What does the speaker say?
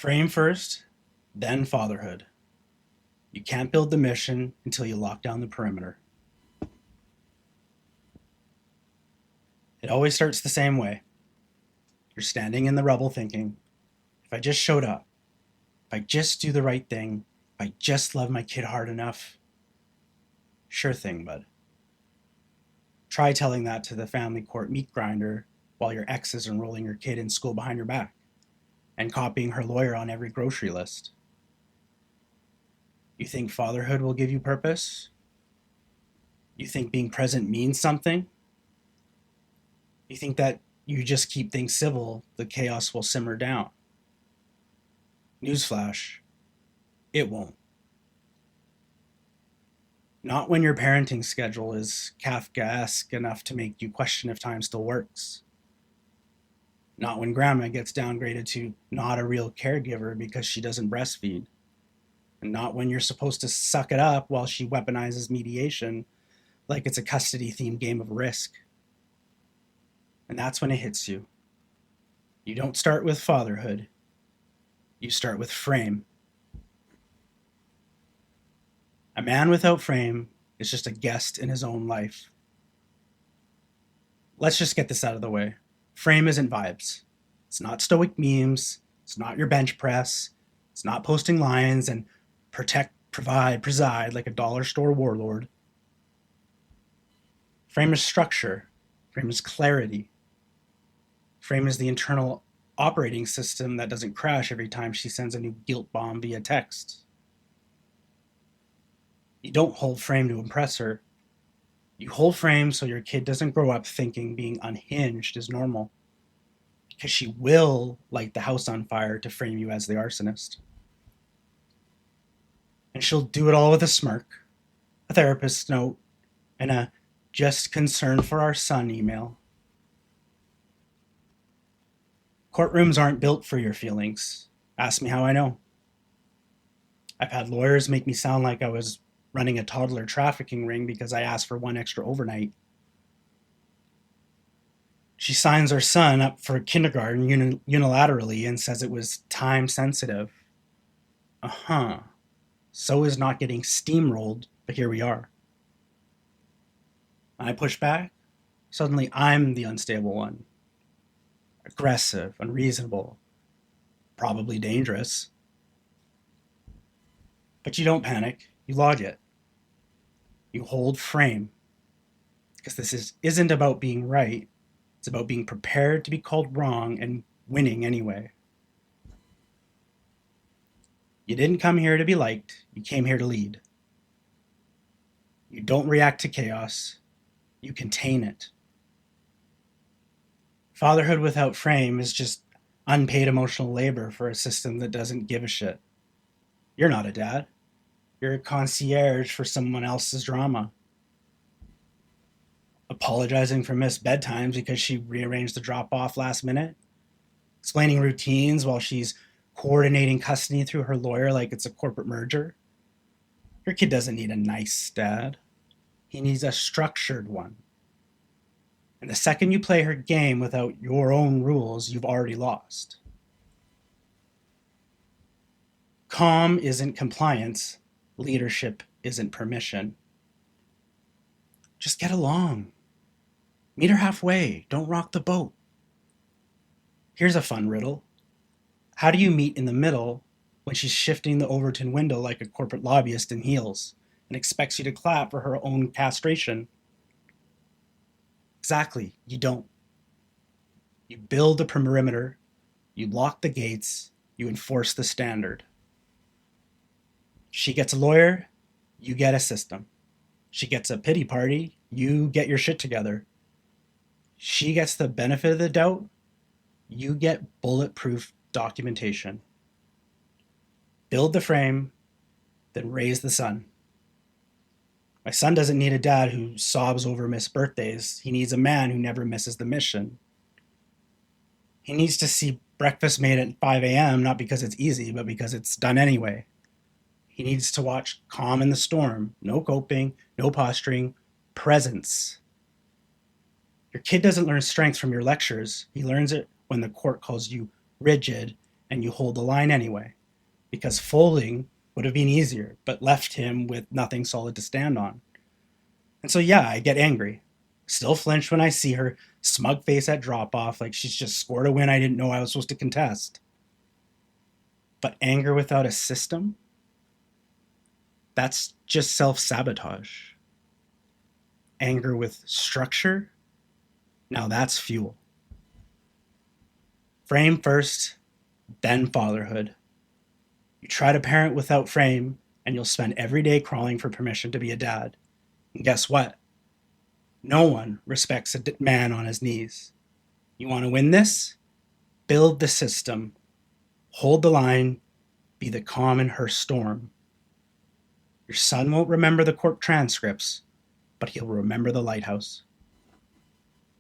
Frame first, then fatherhood. You can't build the mission until you lock down the perimeter. It always starts the same way. You're standing in the rubble thinking, if I just showed up, if I just do the right thing, if I just love my kid hard enough. Sure thing, bud. Try telling that to the family court meat grinder while your ex is enrolling your kid in school behind your back and copying her lawyer on every grocery list. You think fatherhood will give you purpose? You think being present means something? You think that you just keep things civil, the chaos will simmer down? Newsflash, it won't. Not when your parenting schedule is Kafkaesque enough to make you question if time still works. Not when grandma gets downgraded to not a real caregiver because she doesn't breastfeed. And not when you're supposed to suck it up while she weaponizes mediation like it's a custody-themed game of Risk. And that's when it hits you. You don't start with fatherhood. You start with frame. A man without frame is just a guest in his own life. Let's just get this out of the way. Frame isn't vibes. It's not stoic memes. It's not your bench press. It's not posting lines and protect, provide, preside like a dollar store warlord. Frame is structure. Frame is clarity. Frame is the internal operating system that doesn't crash every time she sends a new guilt bomb via text. You don't hold frame to impress her. You hold frame so your kid doesn't grow up thinking being unhinged is normal. Because she will light the house on fire to frame you as the arsonist. And she'll do it all with a smirk, a therapist's note, and a just concerned for our son email. Courtrooms aren't built for your feelings. Ask me how I know. I've had lawyers make me sound like I was running a toddler trafficking ring because I asked for one extra overnight. She signs her son up for kindergarten unilaterally and says it was time sensitive. So is not getting steamrolled, but here we are. I push back. Suddenly I'm the unstable one. Aggressive, unreasonable, probably dangerous. But you don't panic. You log it. You hold frame. Because this isn't about being right. It's about being prepared to be called wrong and winning anyway. You didn't come here to be liked. You came here to lead. You don't react to chaos. You contain it. Fatherhood without frame is just unpaid emotional labor for a system that doesn't give a shit. You're not a dad. You're a concierge for someone else's drama. Apologizing for missed bedtimes because she rearranged the drop-off last minute. Explaining routines while she's coordinating custody through her lawyer like it's a corporate merger. Your kid doesn't need a nice dad. He needs a structured one. And the second you play her game without your own rules, you've already lost. Calm isn't compliance. Leadership isn't permission. Just get along. Meet her halfway. Don't rock the boat. Here's a fun riddle. How do you meet in the middle when she's shifting the Overton window like a corporate lobbyist in heels and expects you to clap for her own castration? Exactly, you don't. You build a perimeter, you lock the gates, you enforce the standard. She gets a lawyer, you get a system. She gets a pity party, you get your shit together. She gets the benefit of the doubt, you get bulletproof documentation. Build the frame, then raise the son. My son doesn't need a dad who sobs over missed birthdays. He needs a man who never misses the mission. He needs to see breakfast made at 5 a.m., not because it's easy, but because it's done anyway. He needs to watch Calm in the Storm. No coping, no posturing, presence. Your kid doesn't learn strength from your lectures. He learns it when the court calls you rigid and you hold the line anyway, because folding would have been easier, but left him with nothing solid to stand on. And so, yeah, I get angry. Still flinch when I see her smug face at drop off, like she's just scored a win I didn't know I was supposed to contest. But anger without a system, that's just self sabotage. Anger with structure, now that's fuel. Frame first, then fatherhood. You try to parent without frame, and you'll spend every day crawling for permission to be a dad. And guess what? No one respects a man on his knees. You want to win this? Build the system. Hold the line. Be the calm in her storm. Your son won't remember the court transcripts, but he'll remember the lighthouse.